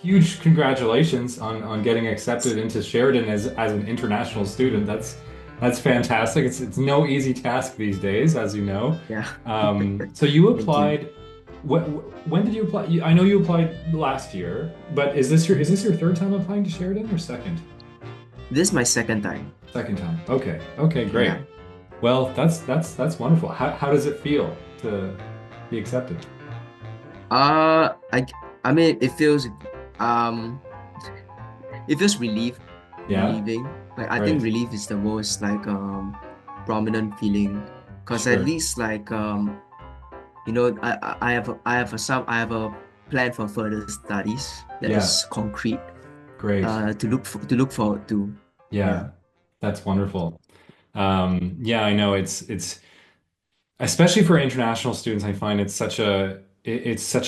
huge congratulations on getting accepted into Sheridan as an international student. That's fantastic. It's no easy task these days, as you know. Yeah. So you Thank you. applied. When did you apply? I know you applied last year, but is this your third time applying to Sheridan or second? This is my second time. Second time. Okay. Okay, Yeah. great. Well, that's wonderful. How does it feel to be accepted? Uh, I I mean um it feels Yeah, relieving. Like I think right. relief is the most like prominent feeling, because at Sure. least like I have a plan for further studies that Yeah, is concrete great. to look forward to. Yeah. Yeah, that's wonderful. Yeah, I know it's especially for international students, I find it's such a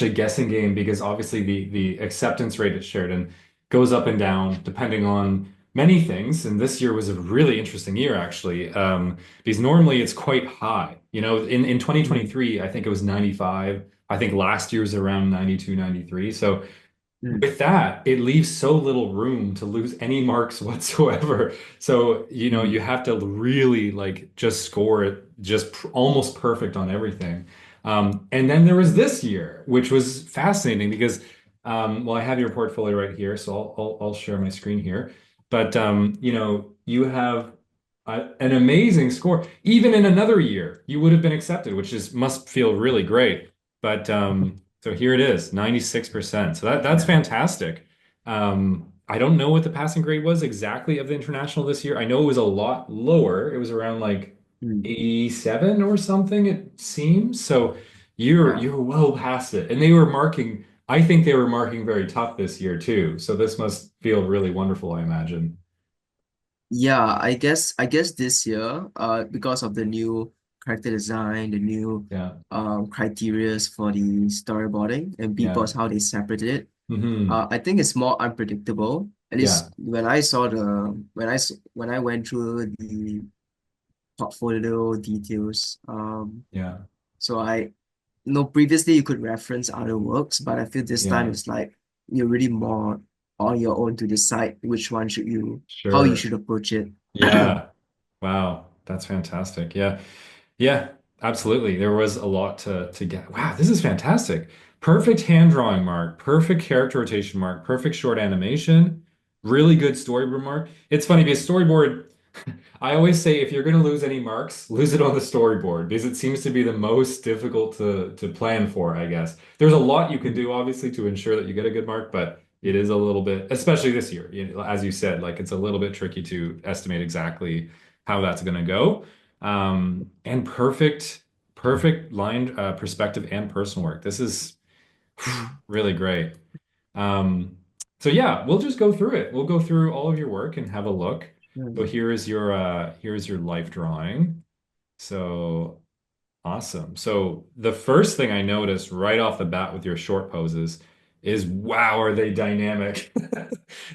guessing game because obviously the acceptance rate at Sheridan goes up and down depending on many things. And this year was a really interesting year actually, because normally it's quite high. You know, in Mm, 2023, I think it was 95. I think last year's around 92, 93. So mm, with that, it leaves so little room to lose any marks whatsoever. So, you know, you mm. have to really like just score it just almost perfect on everything. And then there was this year, which was fascinating because, well, I have your portfolio right here, so I'll share my screen here. But, you know, you have an amazing score. Even in another year, you would have been accepted, which is must feel really great. But so here it is, 96%. So that's Yeah. fantastic. I don't know what the passing grade was exactly of the international this year. I know it was a lot lower. It was around like Mm, 87 or something, it seems. So yeah. you're well past it. And they were marking, I think they were marking very tough this year too. So this must feel really wonderful, I imagine. Yeah, I guess this year, because of the new character design, the new Yeah. criterias for the storyboarding and Yeah. Beatboard, how they separated it, Hmm. I think it's more unpredictable. At Yeah. least when I went through the portfolio details, Yeah. so I previously you could reference other works, but I feel this time Yeah. it's like you're really more on your own to decide which one how you Sure. should approach it. Yeah. Wow. That's fantastic. Yeah. Yeah, absolutely. There was a lot to get. Wow, this is fantastic. Perfect hand drawing mark, perfect character rotation mark, perfect short animation, really good storyboard mark. It's funny because storyboard, I always say if you're going to lose any marks, lose it on the storyboard because it seems to be the most difficult to plan for, I guess. There's a lot you can do obviously to ensure that you get a good mark, but it is a little bit, especially this year, as you said, like it's a little bit tricky to estimate exactly how that's going to go. And perfect line perspective and personal work. This is Mm, really great. Um, so yeah, we'll just go through it. We'll go through all of your work and have a look. So mm, here is your life drawing. So awesome. So the first thing I noticed right off the bat with your short poses is wow, are they dynamic?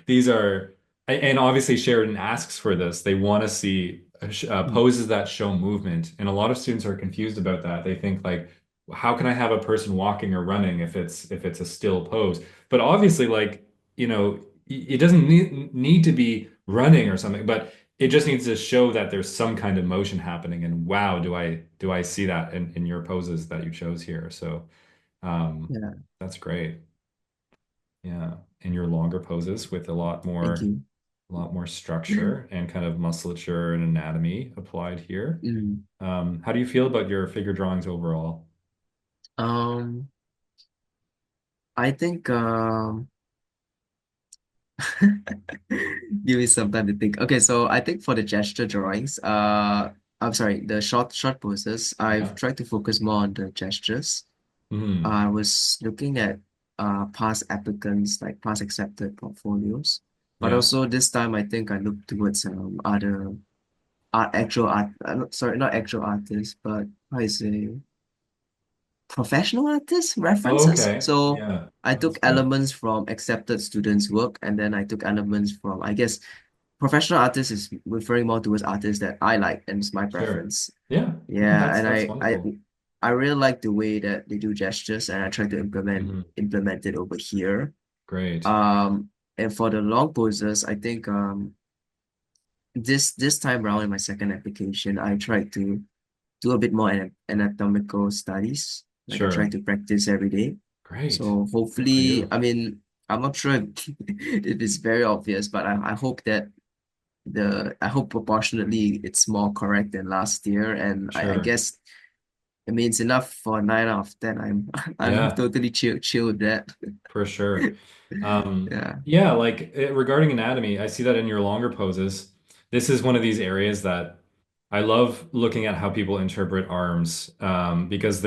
These are, and obviously Sheridan asks for this. They want to see mm. poses that show movement, and a lot of students are confused about that. They think like, how can I have a person walking or running if it's a still pose? But obviously, like, you know, it doesn't need to be running or something, but it just needs to show that there's some kind of motion happening. And wow, do I see that in your poses that you chose here? So Yeah, that's great. Yeah. And your longer poses with thank you. a lot more structure and kind of musculature and anatomy applied here. Mm. How do you feel about your figure drawings overall? Um, I think give me some time to think. Okay, so I think for the gesture drawings, I'm sorry, the short poses, I've Yeah. tried to focus more on the gestures. Hmm. I was looking at past applicants, like past accepted portfolios. But Yeah. also this time I think I looked towards other actual art sorry, not actual artists, but how you say professional artists Oh, references. okay. So Yeah. I That's took good. elements from accepted students' work, and then I took elements from, I guess, professional artists is referring more towards artists that I like and it's my Sure. preference. Yeah. No, Yeah, and that's wonderful. I really like the way that they do gestures, and I try to Hmm. implement it over here. Great. Um, and for the long poses, I think this time around in my second application, I tried to do a bit more anatomical studies. Like I try Sure. to practice every day. Great. So Good for hopefully, you. I mean, I'm not sure if it's very obvious, but I hope that I hope proportionately it's more correct than last year. And I Sure. guess it means enough for 9 out of 10. I'm Yeah. totally chill with that. For sure. Yeah. Yeah, like regarding anatomy, I see that in your longer poses. This is one of these areas that I love looking at how people interpret arms, because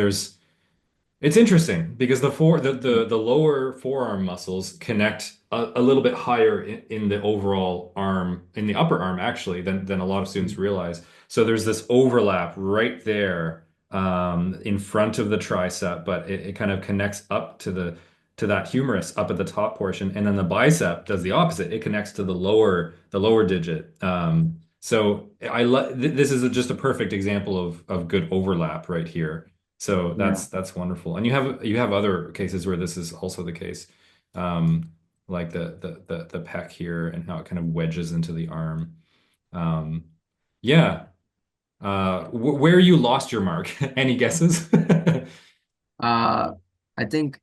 it's interesting because Mm, the lower forearm muscles connect a little bit higher in the overall arm, in the upper arm actually, than a lot of students mm, realize. So there's this overlap right there, in front of the tricep, but it kind of connects up to that humerus up at the top portion, and then the bicep does the opposite. It connects to the lower digit. So this is just a perfect example of good overlap right here. So yeah. that's wonderful. And you have other cases where this is also the case. Like the pec here and how it kind of wedges into the arm. Um, yeah. Where you lost your mark? Any guesses? Uh, I think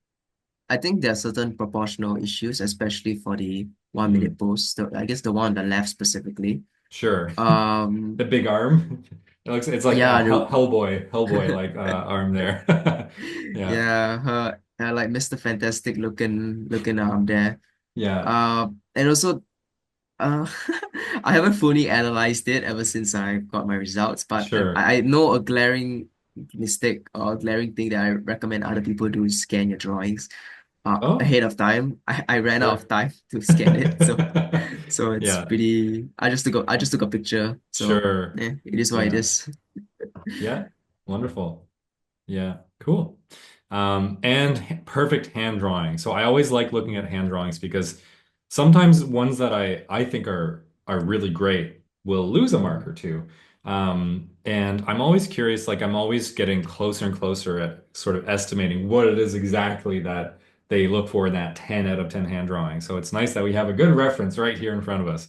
I think there are certain proportional issues, especially for the 1 minute Hmm, post. I guess the one on the left specifically. sure. Um, The big arm. It's like a yeah, Hellboy like arm there. Yeah. yeah, her like Mr. Fantastic looking there. Yeah. And also Uh, I haven't fully analyzed it ever since I got my results, but Sure. I know a glaring mistake or a glaring thing that I recommend other people do is scan your drawings Oh, ahead of time. I ran out of sure. time to scan it, so it's Yeah. pretty. I just took a picture, so Sure. yeah, it is what it Yeah. is. Yeah. Wonderful. Yeah, cool. And perfect hand drawing. So I always like looking at hand drawings because sometimes ones that I think are really great will lose a mark or two. And I'm always curious, like I'm always getting closer and closer at sort of estimating what it is exactly that they look for in that 10 out of 10 hand drawing. So it's nice that we have a good reference right here in front of us.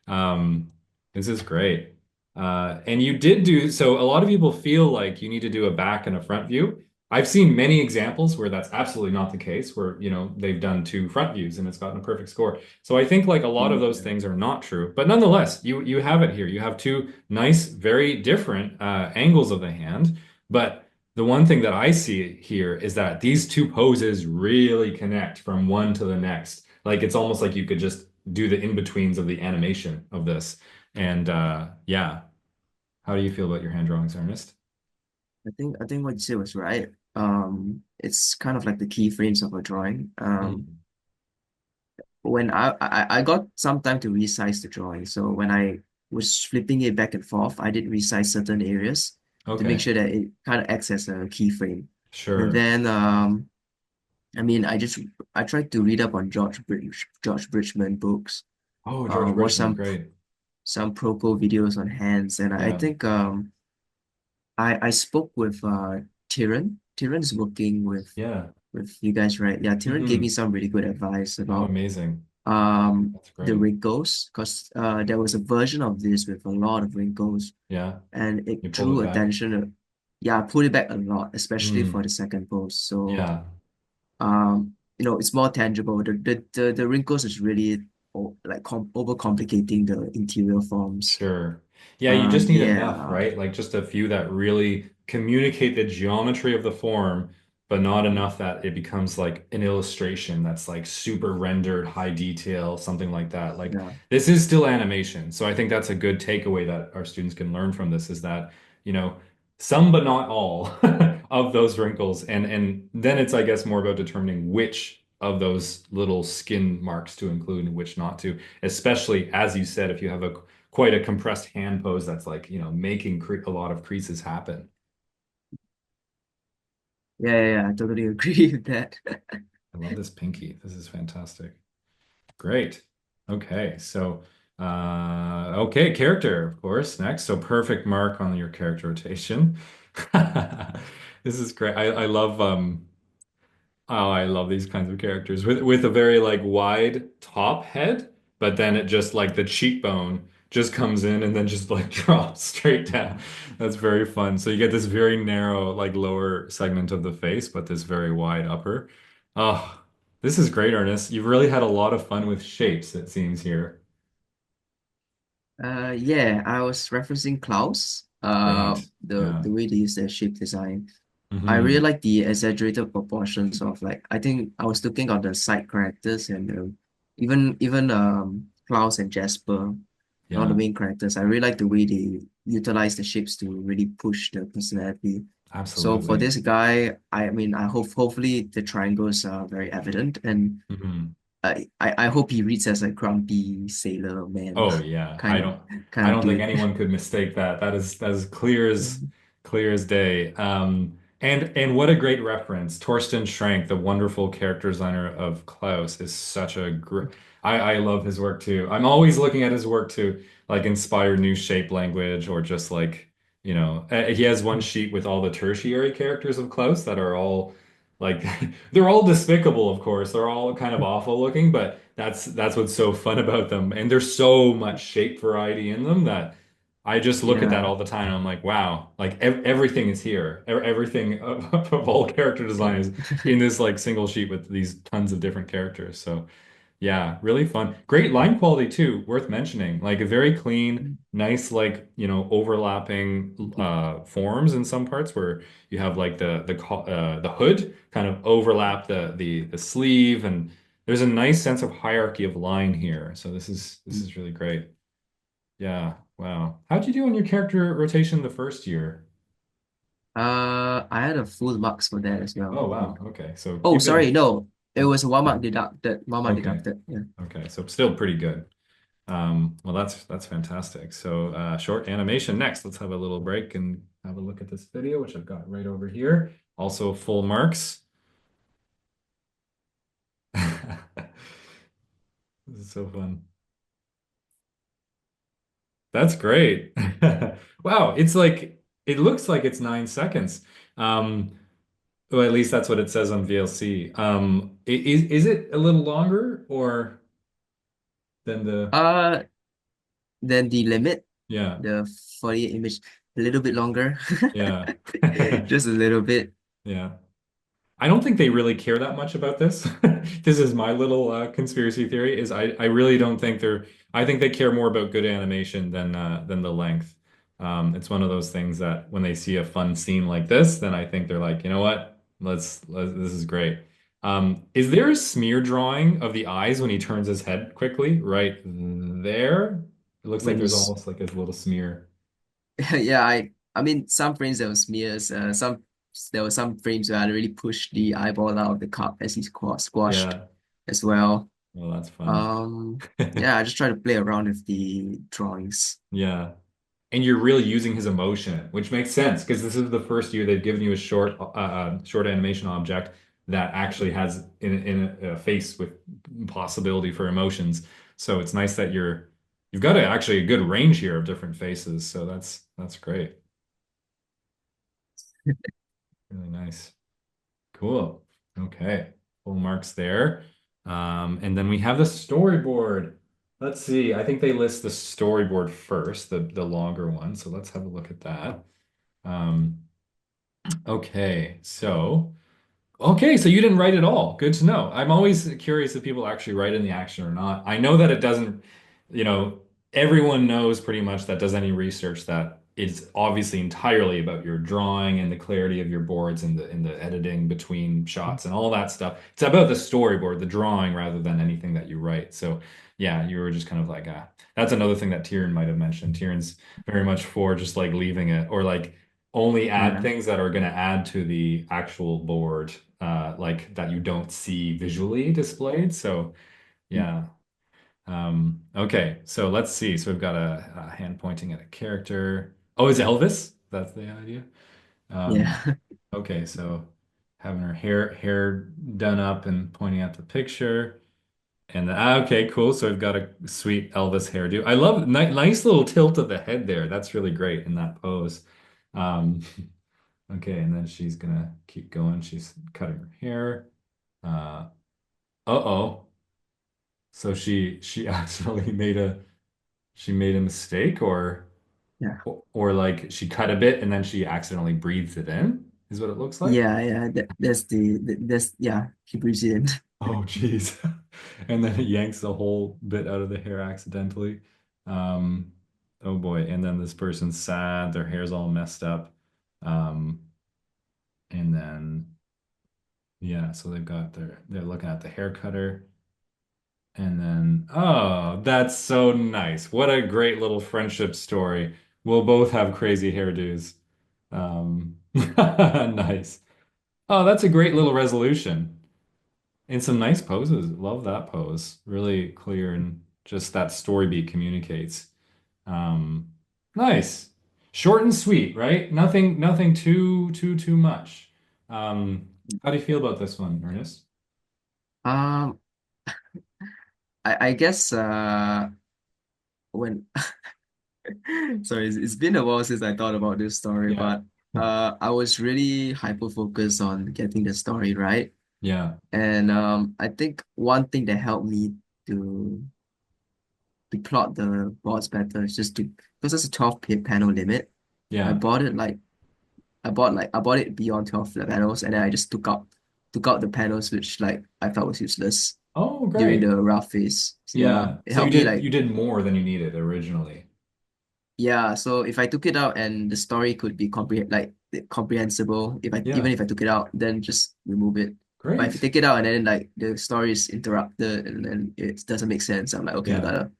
Um, this is great. And you did do so. A lot of people feel like you need to do a back and a front view. I've seen many examples where that's absolutely not the case, where they've done two front views and it's gotten a perfect score. So I think like a lot of those Yeah. things are not true, but nonetheless, you have it here. You have two nice, very different angles of the hand. But the one thing that I see here is that these two poses really connect from one to the next. Like it's almost like you could just do the in-betweens of the animation of this. And yeah. How do you feel about your hand drawings, Ernest? I think what you said was right. It's kind of like the keyframes of a drawing. Mm. When I got some time to resize the drawing. So when I was flipping it back and forth, I did resize certain areas to make Okay, sure that it kind of acts as a keyframe. And sure. then I mean I tried to read up on George Bridgman books, Oh, George watch Bridgman, great. some proco videos on hands, and I Yeah, think I spoke with Tyron. Tyron's working yeah. with you guys, right? Yeah, Tyron gave me Hmm. some really good advice Oh, about amazing. That's the great. wrinkles because there was a version of this with a lot of wrinkles Yeah, and you it pulled drew it back. attention yeah, I pulled it back a lot, especially for Mm. the second post. So Yeah. it's more tangible. The wrinkles is really like over complicating the interior forms. Sure. Yeah, you just need enough, Yeah, right? Like just a few that really communicate the geometry of the form, but not enough that it becomes like an illustration that's like super rendered, high detail, something like that. Like yeah. this is still animation. So I think that's a good takeaway that our students can learn from this is that, you know, some but not all of those wrinkles. And then it's, I guess, more about determining which of those little skin marks to include and which not to, especially as you said, if you have a quite a compressed hand pose that's like, making a lot of creases happen. I totally agree with that. I love this pinky. This is fantastic. Great. Okay, so okay, character, of course, next. So perfect mark on your character rotation. This is great. I love Oh, I love these kinds of characters with a very like wide top head, but then it just like the cheekbone just comes in and then just like drops straight down. That's very fun. So you get this very narrow like lower segment of the face, but this very wide upper. Oh, this is great, Ernest. You've really had a lot of fun with shapes, it seems here. Yeah, I was referencing Klaus. Right. The Yeah. way they use their shape design. I really Hmm. like the exaggerated proportions of like I think I was looking at the side characters and even Klaus and Jasper, not the Yeah, main characters. I really like the way they utilize the shapes to really push the personality. So for absolutely. this guy, I mean, I hope hopefully the triangles are very evident, and Hmm. I hope he reads as a grumpy sailor man Oh yeah, kind of I kind of don't think dude. anyone could mistake that. That is clear as day. And what a great reference. Torsten Schrank, the wonderful character designer of Klaus, is such a great. I love his work too. I'm always looking at his work to like inspire new shape language or just like, he has one sheet with all the tertiary characters of Klaus that are all like they're all despicable, of course. They're all kind of awful looking, but that's what's so fun about them. And there's so much shape variety in them that I just look at that Yeah. all the time and I'm like, wow, like everything is here. Everything of all character design is in this like single sheet with these tons of different characters. So yeah, really fun. Great line quality too, worth mentioning. Like a very clean, nice, like, overlapping forms in some parts where you have like the hood kind of overlap the sleeve, and there's a nice sense of hierarchy of line here. So this is really great. Yeah, wow. How'd you do on your character rotation the first year? I had a full marks for that as well, Oh I wow. think. Okay. So Oh, you've sorry, been no. It was 1 mark deducted. 1 mark okay. deducted. Yeah. Okay. So still pretty good. Well, that's fantastic. So, short animation next. Let's have a little break and have a look at this video, which I've got right over here. Also, full marks. This is so fun. That's great. Wow, it looks like it's 9 seconds. Um, well, at least that's what it says on VLC. Is it a little longer or than the? Uh, then the limit, Yeah, the 48 image, a little bit longer. yeah, Just a little bit. yeah. I don't think they really care that much about this. This is my little conspiracy theory, is I really don't think I think they care more about good animation than the length. It's one of those things that when they see a fun scene like this, then I think they're like, you know what? This is great. Is there a smear drawing of the eyes when he turns his head quickly right there? It looks like When you, there's almost like a little smear. yeah, I mean, some frames there was smears. There were some frames where I really pushed the eyeball out of the cup as he's squashed Yeah, as well. well, that's fun. Yeah, I just try to play around with the drawings. Yeah. And you're really using his emotion, which makes sense because this is the first year they've given you a short animation object that actually has in a face with possibility for emotions. So it's nice that you've got actually a good range here of different faces. So that's great. Really nice. Cool. Okay. Full marks there. And then we have the storyboard. Let's see. I think they list the storyboard first, the longer one. So let's have a look at that. Um, okay, so you didn't write at all. Good to know. I'm always curious if people actually write in the action or not. I know that it doesn't, you know, everyone knows pretty much that does any research that it's obviously entirely about your drawing and the clarity of your boards and the editing between shots and all that stuff. It's about the storyboard, the drawing, rather than anything that you write. So yeah, you were just kind of like, that's another thing that Tieran might have mentioned. Tieran's very much for just like leaving it or like only add Yeah. things that are going to add to the actual board, like that you don't see visually displayed. So yeah. Okay, so let's see. So we've got a hand pointing at a character. Oh, it's Elvis? That's the idea. Um, Yeah. okay, so having her hair done up and pointing at the picture. And okay, cool. So we've got a sweet Elvis hairdo. I love nice little tilt of the head there. That's really great in that pose. Um, Okay, and then she's gonna keep going. She's cutting her hair. Uh, uh-oh. So she accidentally made a mistake Yeah. or like she cut a bit and then she accidentally breathed it in, is what it looks like. Yeah. That's yeah. He breathes it in. Oh, geez. And then it yanks a whole bit out of the hair accidentally. Um, oh boy. And then this person's sad, their hair's all messed up. Um, and then yeah, so they're looking at the hair cutter. And then, oh, that's so nice. What a great little friendship story. We'll both have crazy hairdos. Nice. Oh, that's a great little resolution. And some nice poses. Love that pose. Really clear and just that story beat communicates. Um, nice. Short and sweet, right? Nothing too much. How do you feel about this one, Ernest? Um, I guess when sorry, it's been a while since I thought about this story, Yeah. but I was really hyper focused on getting the story right. Yeah. And I think one thing that helped me to plot the boards better is just to because it's a 12 panel limit. I Yeah. bought it like I bought it beyond 12 panels, and then I just took out the panels which like I felt was useless Oh, during great. the rough phase. So, yeah, Yeah. it So you helped me did like you did more than you needed originally. yeah. So if I took it out and the story could be comprehensible, if I Yeah. even if I took it out, then just remove it. But if you Great. take it out and then like the story is interrupted and then it doesn't make sense, I'm like, okay, I Yeah. gotta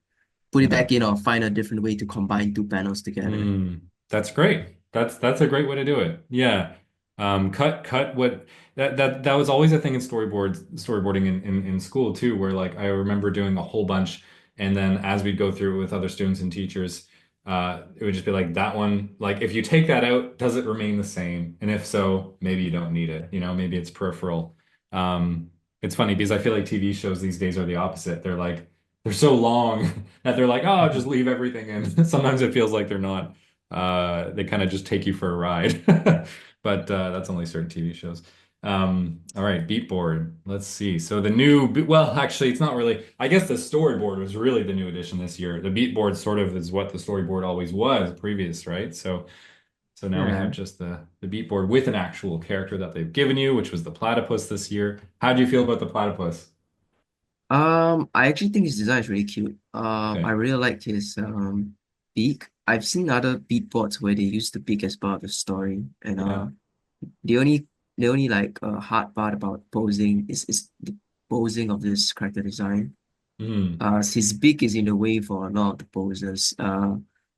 put it back Yeah. in or find a different way to combine two panels together. That's great. That's a great way to do it. Yeah. Cut what that was always a thing in storyboarding in school too, where like I remember doing a whole bunch and then as we'd go through it with other students and teachers, it would just be like that one, like if you take that out, does it remain the same? And if so, maybe you don't need it. Maybe it's peripheral. Um, it's funny because I feel like TV shows these days are the opposite. They're so long that they're like, oh, just leave everything in. Sometimes it feels like they're not. They kind of just take you for a ride. But that's only certain TV shows. All right, Beatboard. Let's see. So well, actually, it's not really. I guess the storyboard was really the new addition this year. The Beatboard sort of is what the storyboard always was previous, right? So now we have Yeah. just the Beatboard with an actual character that they've given you, which was the platypus this year. How do you feel about the platypus? I actually think his design is really cute. I Okay. really like his beak. I've seen other beat boards where they use the beak as part of the story, and Yeah. the only like hard part about posing is the posing of this character design. Mm. His beak is in the way for a lot of the poses.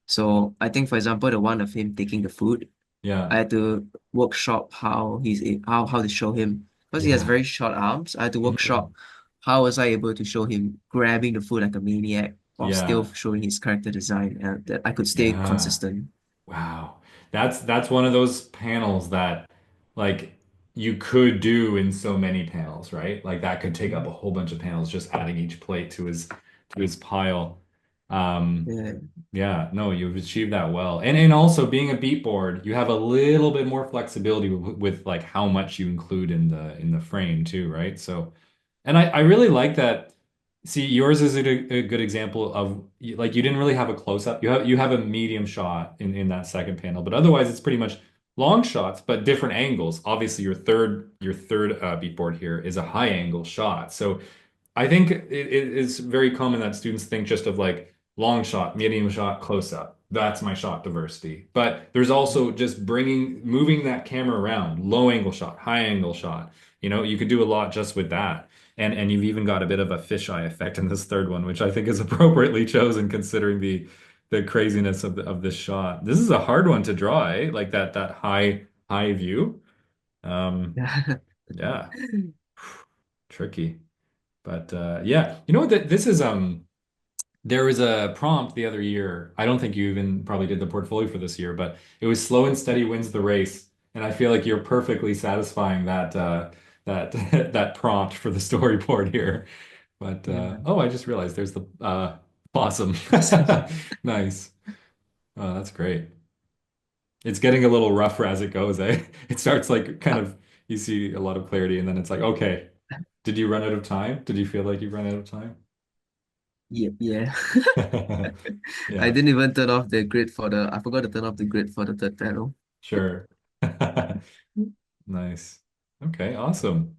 So I think for example the one of him taking the food. I Yeah. had to workshop how to show him because he has Yeah. very short arms. I had to Mm. workshop how was I able to show him grabbing the food like a maniac while still Yeah. showing his character design and that I could stay Yeah. consistent. Wow. That's one of those panels that like you could do in so many panels, right? Like that could take up a whole bunch of panels just adding each plate to his pile. Um Yeah, yeah, no, you've achieved that well. And also being a beat board, you have a little bit more flexibility with like how much you include in the frame too, right? So and I really like that. See, yours is a good example of like you didn't really have a close up. You have a medium shot in that second panel, but otherwise it's pretty much long shots, but different angles. Obviously, your third beatboard here is a high angle shot. So I think it is very common that students think just of like long shot, medium shot, close up. That's my shot diversity. But there's also just moving that camera around, low angle shot, high angle shot. You could do a lot just with that. And you've even got a bit of a fisheye effect in this third one, which I think is appropriately chosen considering the craziness of this shot. This is a hard one to draw, eh? Like that high view. Um, yeah, yeah, tricky. But yeah, you know what? This is there was a prompt the other year. I don't think you even probably did the portfolio for this year, but it was slow and steady wins the race. And I feel like you're perfectly satisfying that that prompt for the storyboard here. But yeah. oh, I just realized there's the possum. Nice. Oh, that's great. It's getting a little rougher as it goes, eh? It starts like kind Uh, of you see a lot of clarity and then it's like, okay. Did you run out of time? Did you feel like you ran out of time? Yeah, yeah. I Yeah, didn't even turn off the grid for the. I forgot to turn off the grid for the third panel. sure. Nice. Okay, awesome.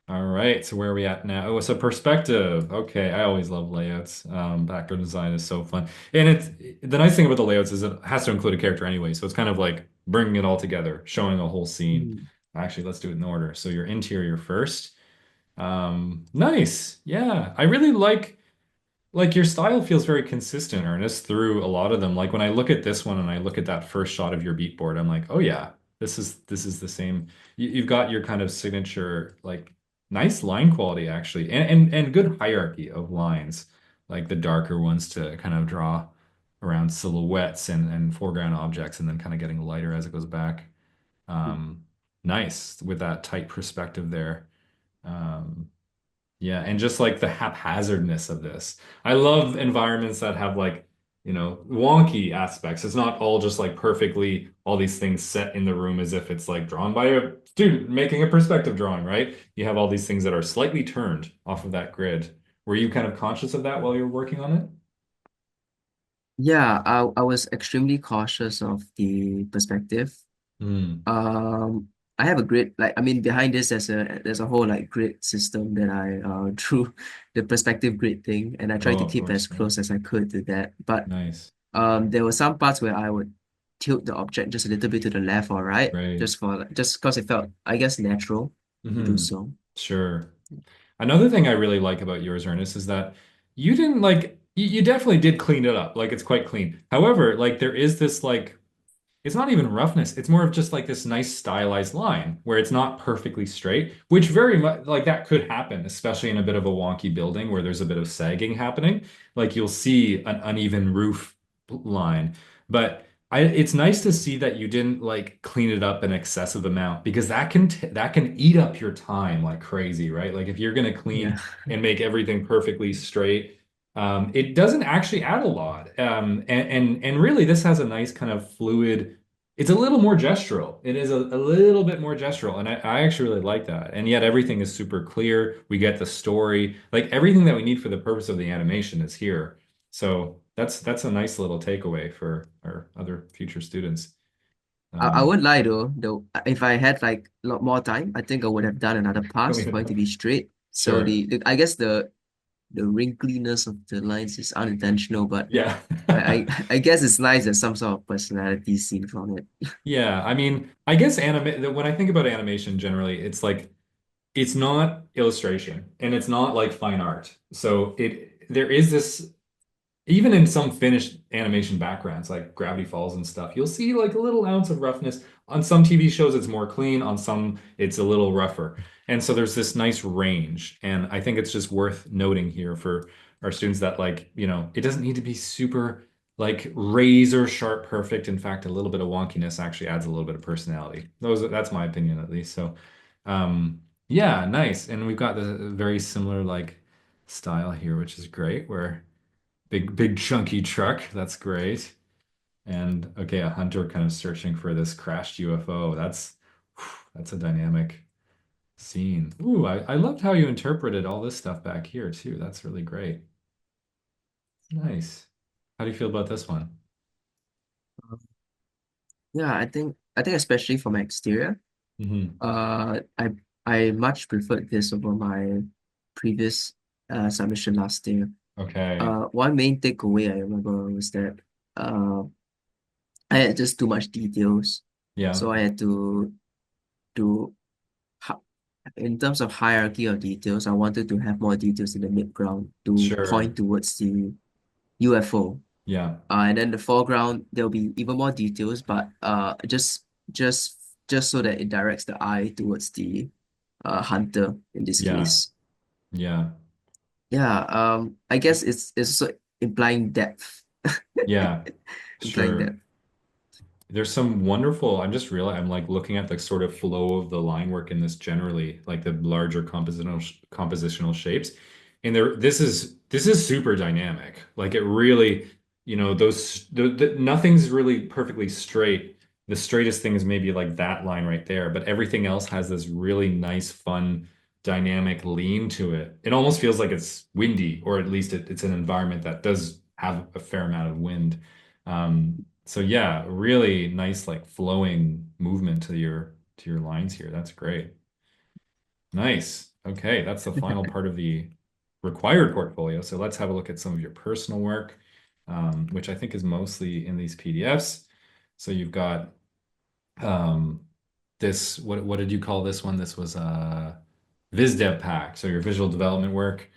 All right, so where are we at now? Oh, so perspective. Okay, I always love layouts. Background design is so fun. And it's the nice thing about the layouts is it has to include a character anyway, so it's kind of like bringing it all together, showing a whole scene. Mm. Actually, let's do it in order. So your interior first. Nice. Yeah, I really like your style feels very consistent, Ernest, through a lot of them. Like when I look at this one and I look at that first shot of your beat board, I'm like, oh yeah, this is the same. You've got your kind of signature, like nice line quality actually, and good hierarchy of lines, like the darker ones to kind of draw around silhouettes and foreground objects, and then kind of getting lighter as it goes back. Um, nice with that tight perspective there. Um, yeah, and just like the haphazardness of this. I love environments that have like, wonky aspects. It's not all just like perfectly all these things set in the room as if it's like drawn by a student making a perspective drawing, right? You have all these things that are slightly turned off of that grid. Were you kind of conscious of that while you were working on it? Yeah, I was extremely cautious of the perspective. Hmm. Um, I have a grid, like I mean behind this there's a whole like grid system that I drew the perspective grid thing, and I tried Oh, to of keep as course, yeah. close as I could to that. But Nice. there were some parts where I would tilt the object just a little bit to the left or right, Great. just because it felt, I guess, natural to do Hmm. so. Sure. Another thing I really like about yours, Ernest, is that you didn't like you definitely did clean it up. Like it's quite clean. However, like there is this like it's not even roughness. It's more of just like this nice stylized line where it's not perfectly straight, which very much like that could happen, especially in a bit of a wonky building where there's a bit of sagging happening. Like you'll see an uneven roof line. But it's nice to see that you didn't like clean it up an excessive amount because that can eat up your time like crazy, right? Like if you're gonna Yeah. clean and make everything perfectly straight, it doesn't actually add a lot. And really, this has a nice kind of fluid. It's a little more gestural. It is a little bit more gestural, and I actually really like that. And yet, everything is super clear. We get the story, like everything that we need for the purpose of the animation is here. So that's a nice little takeaway for our other future students. I Um, would lie though, if I had like a lot more time, I think I would have done another pass clean for it it to up. be straight. So Sure. I guess the wrinkliness of the lines is unintentional, but Yeah. I guess it's nice that some sort of personality seen from it. Yeah. I mean, I guess when I think about animation generally, it's like it's not illustration and it's not like fine art. So there is this even in some finished animation backgrounds like Gravity Falls and stuff, you'll see like a little ounce of roughness. On some TV shows, it's more clean. On some, it's a little rougher. And so there's this nice range. And I think it's just worth noting here for our students that like, it doesn't need to be super like razor sharp perfect. In fact, a little bit of wonkiness actually adds a little bit of personality. That's my opinion at least. So, yeah, nice. And we've got the very similar like style here, which is great. Where big chunky truck. That's great. And okay, a hunter kind of searching for this crashed UFO. That's a dynamic scene. Ooh, I loved how you interpreted all this stuff back here too. That's really great. Nice. How do you feel about this one? Yeah, I think especially for my exterior, Hmm. I much preferred this over my previous submission last year. Okay. One main takeaway I remember was that uh I had just too much details, Yeah. so I had to hi- in terms of hierarchy of details, I wanted to have more details in the midground to Sure. point towards the UFO. Yeah. And then the foreground, there'll be even more details, but just just so that it directs the eye towards the hunter in this Yeah. case. Yeah. Yeah, I guess it's also implying depth. Yeah. Implying Sure. depth. There's some wonderful, I'm just realizing, I'm like looking at the sort of flow of the line work in this generally, like the larger compositional shapes. And this is super dynamic. Like it really, nothing's really perfectly straight. The straightest thing is maybe like that line right there, but everything else has this really nice, fun. dynamic lean to it. It almost feels like it's windy, or at least it's an environment that does have a fair amount of wind. So yeah, really nice like flowing movement to your lines here. That's great. Nice. Okay, that's the final part of the required portfolio. So let's have a look at some of your personal work, which I think is mostly in these PDFs. So you've got this, what did you call this one? This was VizDev pack. So your visual development work.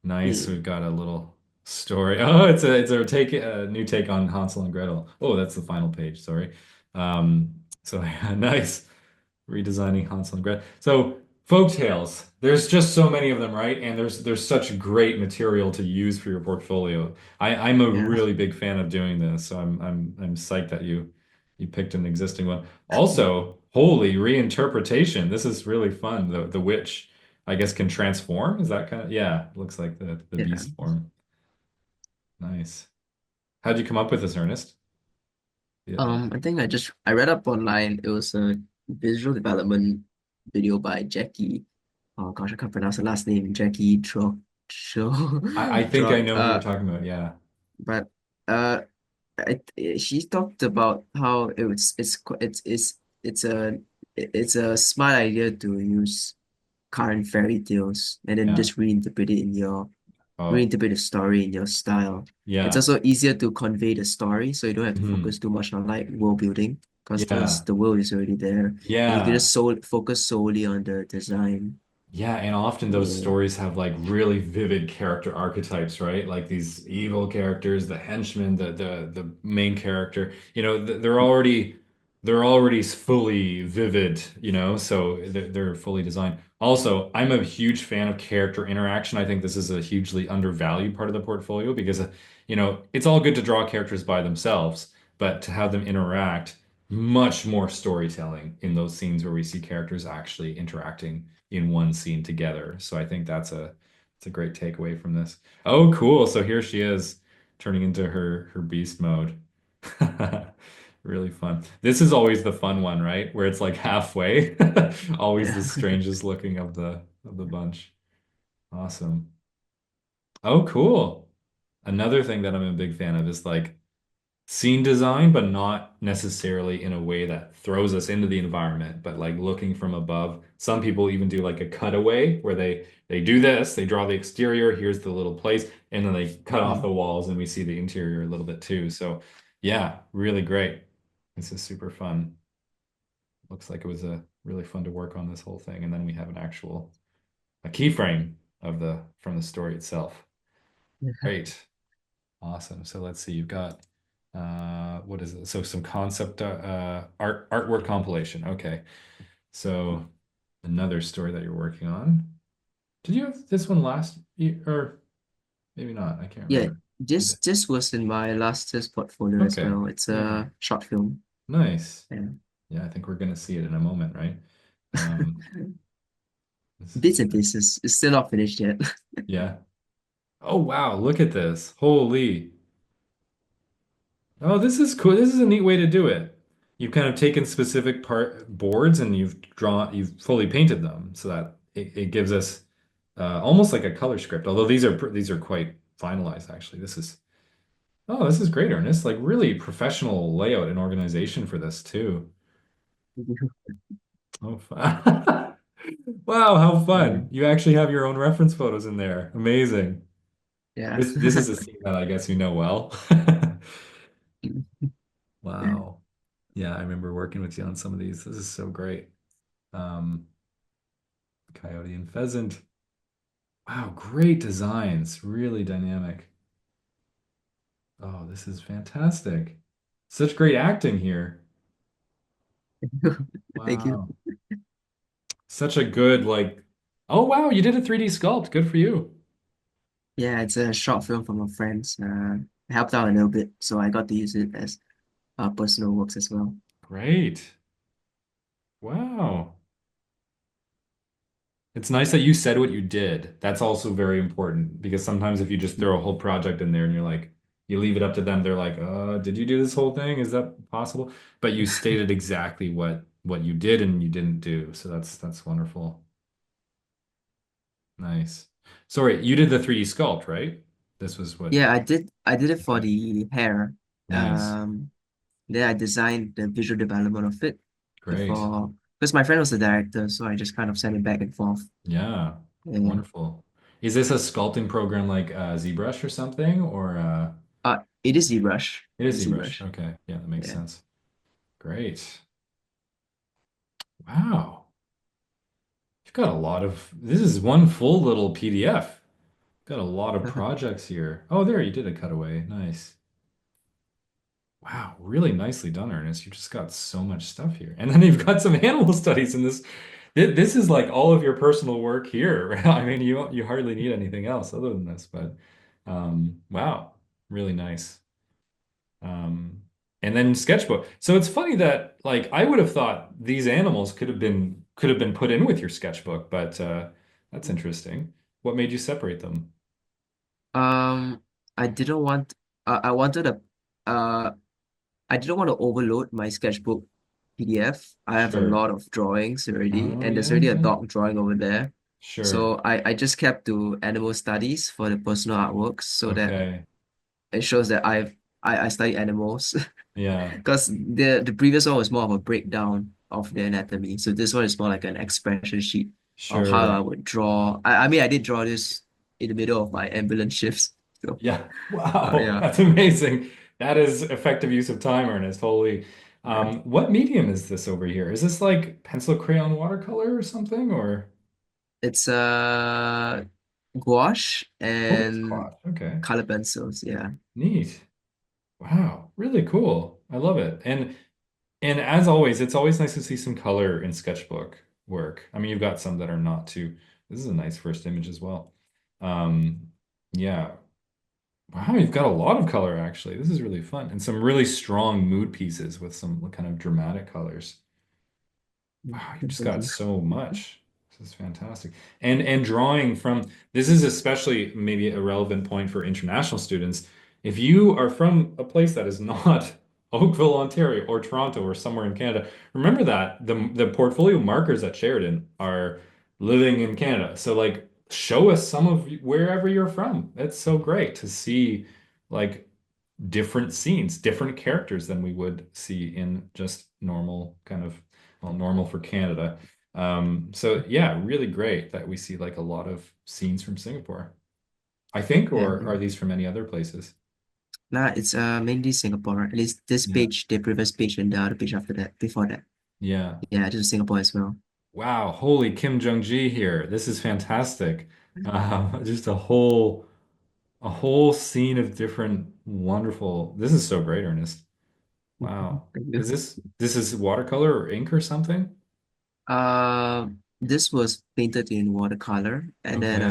Nice. Mm, We've got a little story. Oh, it's a take a new take on Hansel and Gretel. Oh, that's the final page. Sorry. So nice redesigning Hansel and Gretel. So folk tales, there's just so many of them, right? And there's such great material to use for your portfolio. I'm a yeah. really big fan of doing this, so I'm psyched that you picked an existing one. Also, holy reinterpretation. This is really fun. The witch, I guess, can transform. Is that kind of yeah? Looks like the Yeah. beast form. Nice. How'd you come up with this, Ernest? Yeah. I think I read up online. It was a visual development video by Jackie. Oh gosh, I can't pronounce the last name. Jackie Tro I think I Trot. know who you're talking about. Yeah. But uh, she talked about how it's a smart idea to use current fairy tales and then Yeah. just Oh, reinterpret the story in your style. It's yeah. also easier to convey the story, so you don't have to Mhm. focus too much on like world building because Yeah. the world is already there, and you can Yeah. just focus solely on the design. Yeah, and often those Yeah. stories have like really vivid character archetypes, right? Like these evil characters, the henchman, the main character. You know, they're already fully vivid, you know, so they're fully designed. Also, I'm a huge fan of character interaction. I think this is a hugely undervalued part of the portfolio because, you know, it's all good to draw characters by themselves, but to have them interact, much more storytelling in those scenes where we see characters actually interacting in one scene together. So I think it's a great takeaway from this. Oh, cool. So here she is turning into her beast mode. Really fun. This is always the fun one, right? Where it's like halfway. Always the Yeah. strangest looking of the bunch. Awesome. Oh, cool. Another thing that I'm a big fan of is like scene design, but not necessarily in a way that throws us into the environment, but like looking from above. Some people even do like a cutaway where they do this, they draw the exterior, here's the little place, and then they cut off Mm. the walls and we see the interior a little bit too. So yeah, really great. This is super fun. Looks like it was a really fun to work on this whole thing. And then we have an actual a keyframe of the from the story itself. Great. Awesome. So let's see. You've got what is it? So some concept artwork compilation. Okay. So another story that you're working on. Did you have this one last year or maybe not? I can't Yeah, remember. You did. this was in my last year's portfolio as Okay. well. It's Yeah. a short film. Nice. Yeah. Yeah, I think we're gonna see it in a moment, right? Um, this is Bits and pieces. It's still not finished yet. yeah. Oh wow, look at this. Holy. Oh, this is cool. This is a neat way to do it. You've kind of taken specific part boards and you've fully painted them so that it gives us almost like a color script. Although these are quite finalized actually. Oh, this is great, Ernest. Like really professional layout and organization for this too. Oh, fun. Wow, how fun. Mm. You actually have your own reference photos in there. Amazing. Yeah. This is a scene that I guess you know well. Wow. Yeah, I remember working with you on some of these. This is so great. Um, Coyote and Pheasant. Wow, great designs. Really dynamic. Oh, this is fantastic. Such great acting here. Thank you. Wow. Such a good, like, oh, wow, you did a 3D sculpt. Good for you. Yeah, it's a short film from a friend. I helped out a little bit, so I got to use it as personal works as well. Great. Wow. It's nice that you said what you did. That's also very important because sometimes if you just throw a whole project in there and you're like, you leave it up to them, they're like, did you do this whole thing? Is that possible? But you stated exactly what you did and you didn't do. So that's wonderful. Nice. Sorry, you did the 3D sculpt, right? This was what. Yeah, I did it for Okay. the hair. Nice. Um, then I designed the visual development of it Great. before because my friend was the director, so I just kind of sent it back and forth. Yeah. Yeah. Wonderful. Is this a sculpting program like ZBrush or something, or It is ZBrush. it is It's ZBrush? ZBrush. Okay. Yeah, that makes Yeah. sense. Great. Wow. You've got a lot of, this is one full little PDF. Got a lot of projects here. Oh, there, you did a cutaway. Nice. Wow, really nicely done, Ernest. You just got so much stuff here. And then you've got some animal studies in this. This is like all of your personal work here. I mean, you hardly need anything else other than this, but wow, really nice. Um, and then sketchbook. So it's funny that like I would have thought these animals could have been put in with your sketchbook, but that's interesting. What made you separate them? Um, I didn't want. I wanted a. Uh, I didn't want to overload my sketchbook PDF. I have a Sure. lot of drawings already, Oh and there's yeah, already a yeah. dog drawing over there. Sure. So I just kept to animal studies for the personal artworks, so that Okay. it shows that I study animals. Yeah. Because the previous one was more of a breakdown of the anatomy. So this one is more like an expression sheet of how I Sure. would draw. I mean, I did draw this in the middle of my ambulance shifts. So Yeah. Wow. yeah, That's amazing. That is effective use of time, Ernest. Holy. yeah. What medium is this over here? Is this like pencil crayon watercolor or something or It's gouache oh, it's and cloth. Okay. color pencils. Yeah. Neat. Wow. Really cool. I love it. And as always, it's always nice to see some color in sketchbook work. I mean, you've got some that are not too. This is a nice first image as well. Yeah. Wow, you've got a lot of color actually. This is really fun. And some really strong mood pieces with some kind of dramatic colors. Wow, you just Thank got you. so much. This is fantastic. And drawing from this is especially maybe a relevant point for international students. If you are from a place that is not Oakville, Ontario, or Toronto, or somewhere in Canada, remember that the portfolio markers at Sheridan are living in Canada. So like show us some of wherever you're from. It's so great to see like different scenes, different characters than we would see in just normal kind of, well, normal for Canada. So yeah, really great that we see like a lot of scenes from Singapore, I think, Yeah. or are these from any other places? Nah, it's mainly Singapore. At least this Yeah. page, the previous page, and the other page after that, before that. Yeah. Yeah, just Singapore as well. Wow. Holy Kim Jong-ji here. This is fantastic. Just a whole scene of different wonderful. This is so great, Ernest. Wow. Thank Is you. this is watercolor or ink or something? This was painted in watercolor and then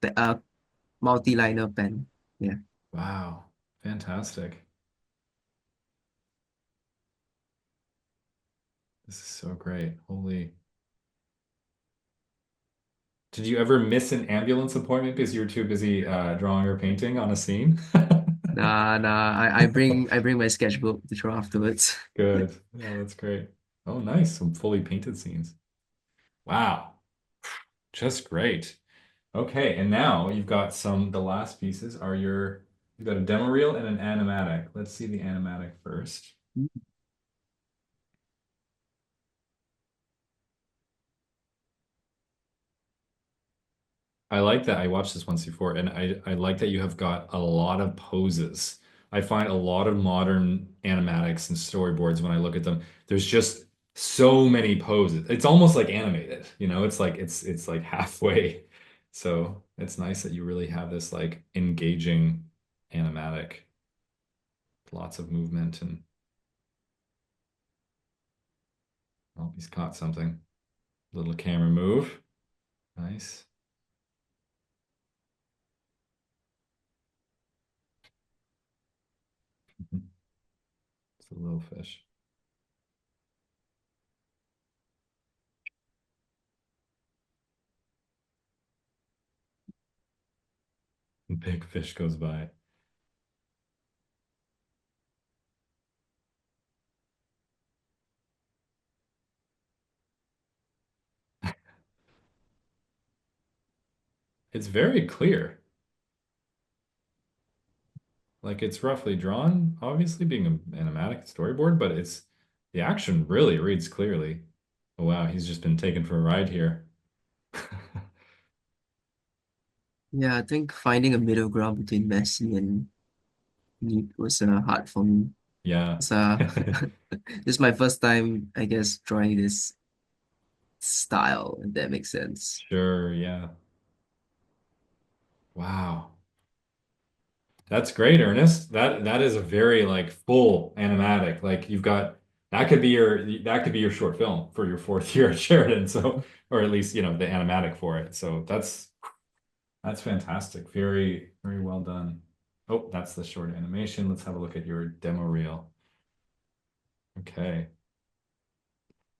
Okay. multi-liner pen. Yeah. Wow. Fantastic. This is so great. Holy. Did you ever miss an ambulance appointment because you were too busy drawing or painting on a scene? Nah. I bring my sketchbook to draw afterwards. Good. Yeah, that's great. Oh, nice. Some fully painted scenes. Wow. Just great. Okay, and now you've got the last pieces are you've got a demo reel and an animatic. Let's see the animatic first. I like that. I watched this once before, and I like that you have got a lot of poses. I find a lot of modern animatics and storyboards when I look at them, there's just so many poses. It's almost like animated, It's like it's like halfway. So it's nice that you really have this like engaging animatic, lots of movement and oh, he's caught something. Little camera move. Nice. It's a little fish. Big fish goes by. it's very clear. Like it's roughly drawn, obviously being an animatic storyboard, but it's the action really reads clearly. Oh wow, he's just been taken for a ride here. Yeah, I think finding a middle ground between messy and neat was hard for me. Yeah. It's this is my first time, I guess, drawing this style, if that makes sense. Sure, yeah. Wow. That's great, Ernest. That is a very like full animatic. Like you've got that could be your short film for your fourth year at Sheridan. So or at least, the animatic for it. So that's fantastic. Very, very well done. Oh, that's the short animation. Let's have a look at your demo reel. Okay.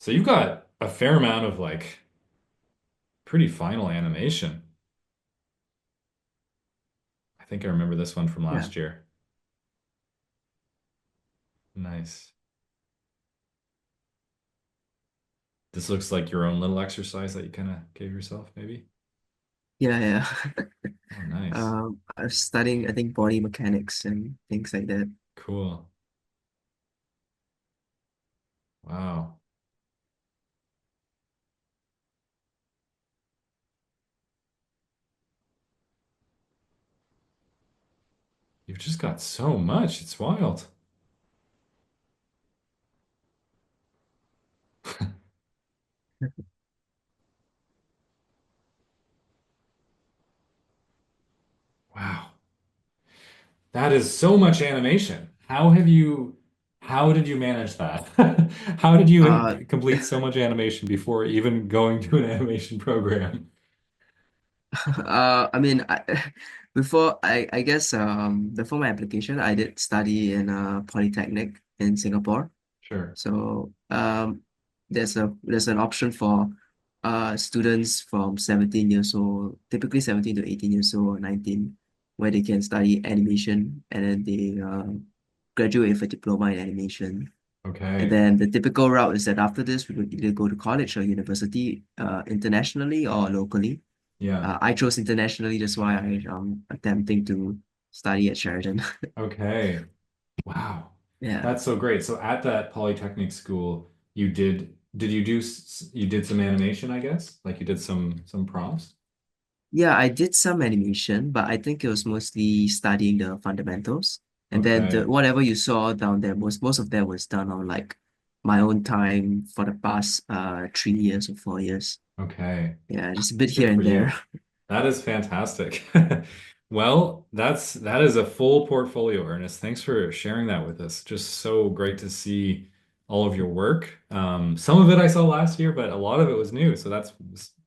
So you've got a fair amount of like pretty final animation. I think I remember this one from Yeah. last year. Nice. This looks like your own little exercise that you kind of gave yourself, maybe. Yeah, yeah. Oh, nice. I was studying, I think, body mechanics and things like that. Cool. Wow. You've just got so much. It's wild. Wow. That is so much animation. How did you manage that? How did you Uh, complete so much animation before even going to an animation program? I mean, I guess before my application, I did study in a polytechnic in Singapore. Sure. So there's an option for students from 17 years old, typically 17 to 18 years old or 19, where they can study animation and then they graduate with a diploma in animation. And Okay. then the typical route is that after this, we would either go to college or university, internationally or locally. Yeah. I chose internationally, that's why I am attempting to study at Sheridan. Okay. Wow. Yeah. That's so great. So at that Polytechnic school, did you you did some animation, I guess? Like you did some prompts? Yeah, I did some animation, but I think it was mostly studying the fundamentals. And then Okay. whatever you saw down there, most of that was done on like my own time for the past 3 years or 4 years. Okay. Yeah, just a bit here Good for and there. you. That is fantastic. Well, that is a full portfolio, Ernest. Thanks for sharing that with us. Just so great to see all of your work. Some of it I saw last year, but a lot of it was new. So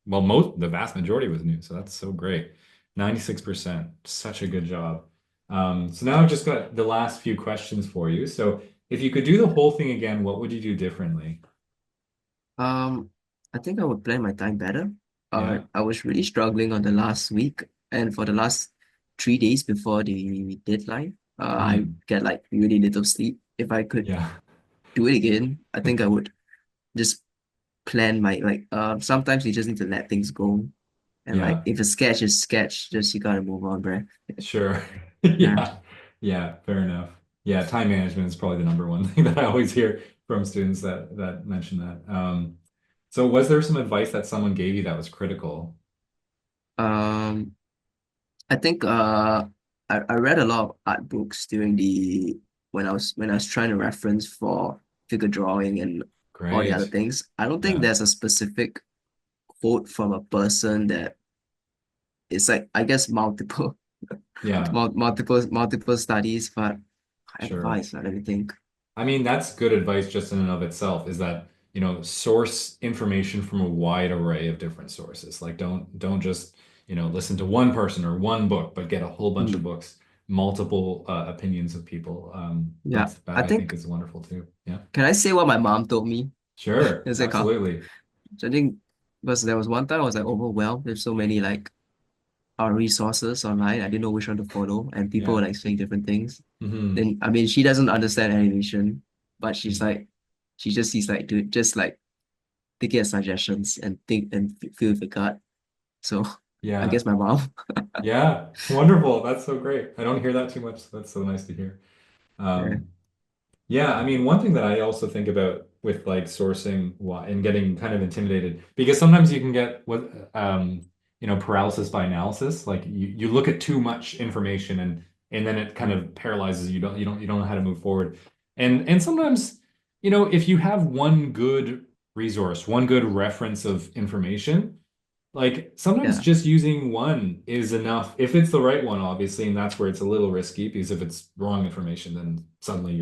well, the vast majority was new. So that's so great. 96%. Such a good job. So now I've just got the last few questions for you. So if you could do the whole thing again, what would you do differently? Um, I think I would plan my time better. Yeah. I was really struggling on the last week and for the last 3 days before the deadline. I Mm. get like really little sleep. If I could Yeah. do it again, I think I would just plan my sometimes you just need to let things go. And like Yeah. if a sketch is sketch, just you gotta move on, bruh. Sure. Yeah. Yeah. Yeah, fair enough. Yeah, time management is probably the number one thing that I always hear from students that mention that. So was there some advice that someone gave you that was critical? Um I think I read a lot of art books during the when I was trying to reference for figure drawing and all the other Great. things. I don't think Yeah. there's a specific quote from a person that it's like I guess multiple Yeah, multiple studies, but sure. advice, let me think. I mean, that's good advice just in and of itself, is that, source information from a wide array of different sources. Like don't just, listen to one person or one book, but get a whole bunch of Hmm. books, multiple opinions of people. Yeah. That I I think think is wonderful too. Yeah. can I say what my mom told me? Sure. Is it called? Absolutely. So I think because there was one time I was like overwhelmed with so many like resources online. I didn't know which one to follow, and people were Yeah. like saying different things. Hmm. Then I mean, she doesn't understand animation, but she's like, she just sees like, dude, just like take it as suggestions and think and feel with the gut. So I Yeah. guess my mom. Yeah. Wonderful. That's so great. I don't hear that too much. So that's so nice to hear. Yeah, Um, Yeah, I mean, one thing that I also think about with like sourcing and getting kind of intimidated because sometimes you can get paralysis by analysis. Like you look at too much information and then it kind of paralyzes you. You don't know how to move forward. And sometimes, if you have one good resource, one good reference of information, like sometimes yeah, just using one is enough if it's the right one, obviously, and that's where it's a little risky because if it's wrong information, then suddenly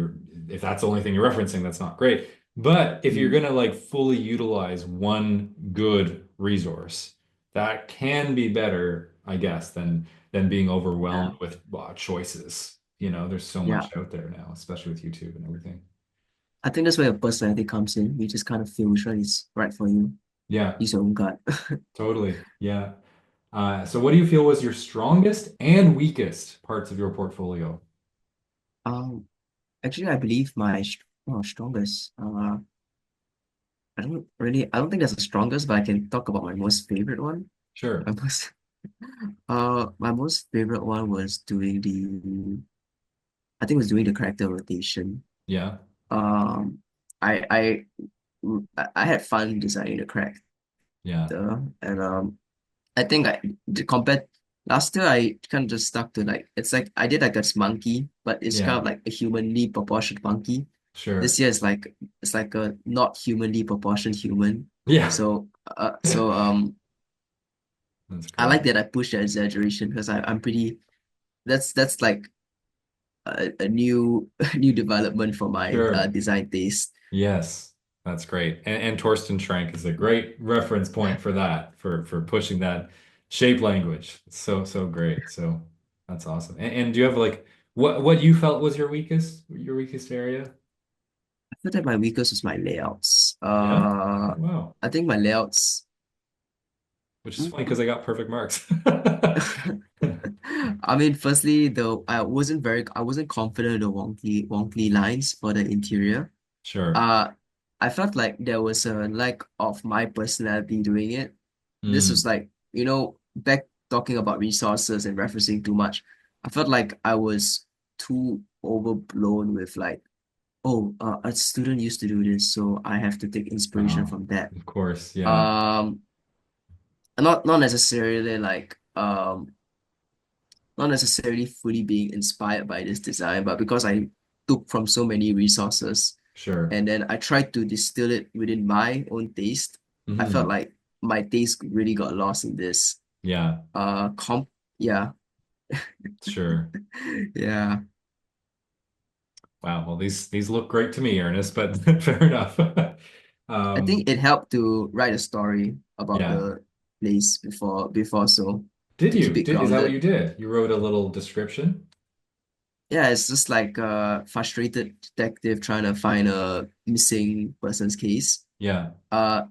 if that's the only thing you're referencing, that's not great. But if you're mm, gonna like fully utilize one good resource, that can be better, I guess, than being yeah, overwhelmed with choices. There's so yeah. much out there now, especially with YouTube and everything. I think that's where your personality comes in. You just kind of feel which one is right for you. Yeah, Use your own gut. totally. Yeah. So what do you feel was your strongest and weakest parts of your portfolio? Um, Actually, I believe my strongest. I don't think there's a strongest, but I can talk about my most favorite one. My Sure. most, my most favorite one was doing I think it was doing the character rotation. Yeah. Um, I, I, I had fun designing the character, Yeah. and I think compared last year, I kind of just stuck to like it's like I did like this monkey, but it's kind Yeah. of like a humanly proportioned monkey. This Sure. year is like it's like a not humanly proportioned human. Yeah. So so That's I like great. that I push the exaggeration because I'm pretty that's like a new new development for my Sure. design taste. Yes. That's great. And Torsten Trank is a great reference point for that, for pushing that shape language. It's so, so great. So that's awesome. And do you have like what you felt was your weakest area? I feel that my weakest is my layouts. Yeah. Wow. I think my layouts. Which is funny mm, because I got perfect marks. I mean, firstly, though, I wasn't confident in the wonky lines for the interior. Sure. Uh, I felt like there was a lack of my personality doing it. This was Mm. like, back talking about resources and referencing too much. I felt like I was too overblown with like, oh, a student used to do this, so I have to take inspiration Oh, from that. of course. Yeah. Um, not necessarily like not necessarily fully being inspired by this design, but because I took from so many resources Sure. and then I tried to distill it within my own taste, I felt Hmm. like my taste really got lost in this. Yeah. Comp, yeah, Sure. yeah. Wow. Well, these look great to me, Ernest, but fair enough. I Um, think it helped to write a story about yeah. the place before so Did to keep you? it Is that what grounded. you did? You wrote a little description? Yeah, it's just like a frustrated detective trying to find a missing person's case. Yeah.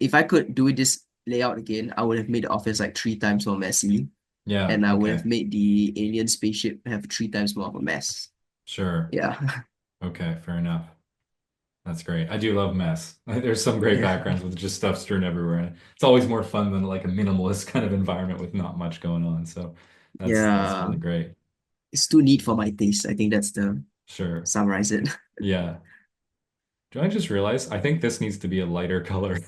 If I could do this layout again, I would have made the office like three times more messy, Yeah. and I would have Okay. made the alien spaceship have three times more of a mess. Sure. Yeah, Okay. Fair enough. That's great. I do love mess. There's some great yeah, backgrounds with just stuff strewn everywhere. And it's always more fun than like a minimalist kind of environment with not much going on. So that's yeah. really great. It's too neat for my taste. I think that's the Sure. summarize it. Yeah. Do I just realize? I think this needs to be a lighter color.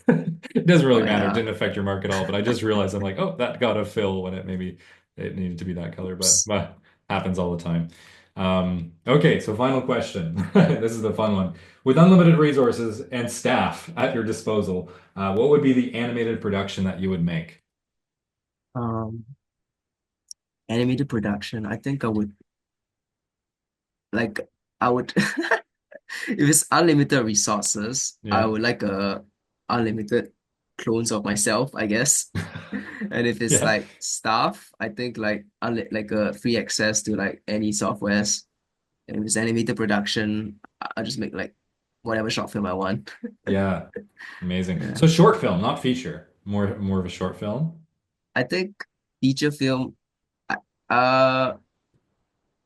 It doesn't really Oh matter. It yeah. didn't affect your mark at all, but I just realized I'm like, oh, that got a fill when it needed to be that color, Oops. but happens all the time. Okay, so final question. This is the fun one. With unlimited resources and staff at your disposal, what would be the animated production that you would make? Um, Animated production. I think I would like I would if it's unlimited resources, I Yeah. would like a unlimited clones of myself, I guess. And if it's Yeah. like stuff, I think like a free access to like any softwares. And if it's animated production, I'll just make like whatever short film I want. Yeah. Amazing. Yeah. So short film, not feature. More of a short film. I think feature film, uh,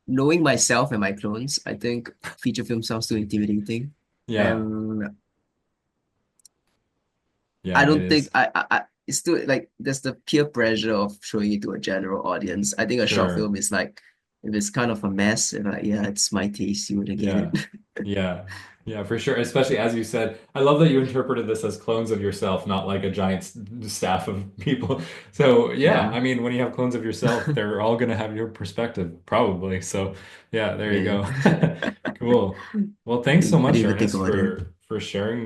knowing myself and my clones, I think feature film sounds too intimidating. Yeah. And I Yeah, it don't think is. it's still like there's the peer pressure of showing it to a general audience. I think a short Sure. film is like if it's kind of a mess, and like yeah, it's my taste, you would get it. Yeah. Yeah. Yeah, for sure. Especially as you said, I love that you interpreted this as clones of yourself, not like a giant staff of people. So, yeah, Yeah, I mean, when you have clones of yourself, they're all going to have your perspective, probably. So, yeah, there you yeah. go. Cool. Well, thanks so I didn't much, even think Ernest, about it. for sharing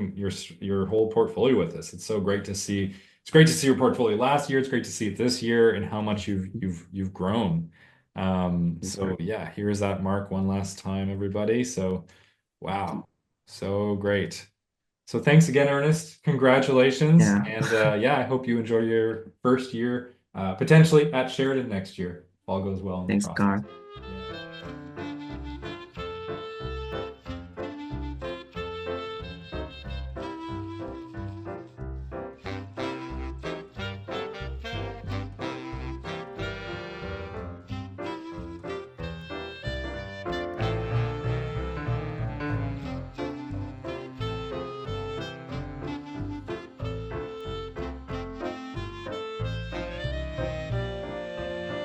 your whole portfolio with us. It's so great to see. It's great to see your portfolio last year. It's great to see it this year and how much you've grown. So Correct. yeah, here's that mark one last time, everybody. So wow, so great. So thanks again, Ernest. Congratulations. Yeah. And yeah, I hope you enjoy your first year, potentially at Sheridan next year. If all goes well in the Thanks, process. Garth. Yeah.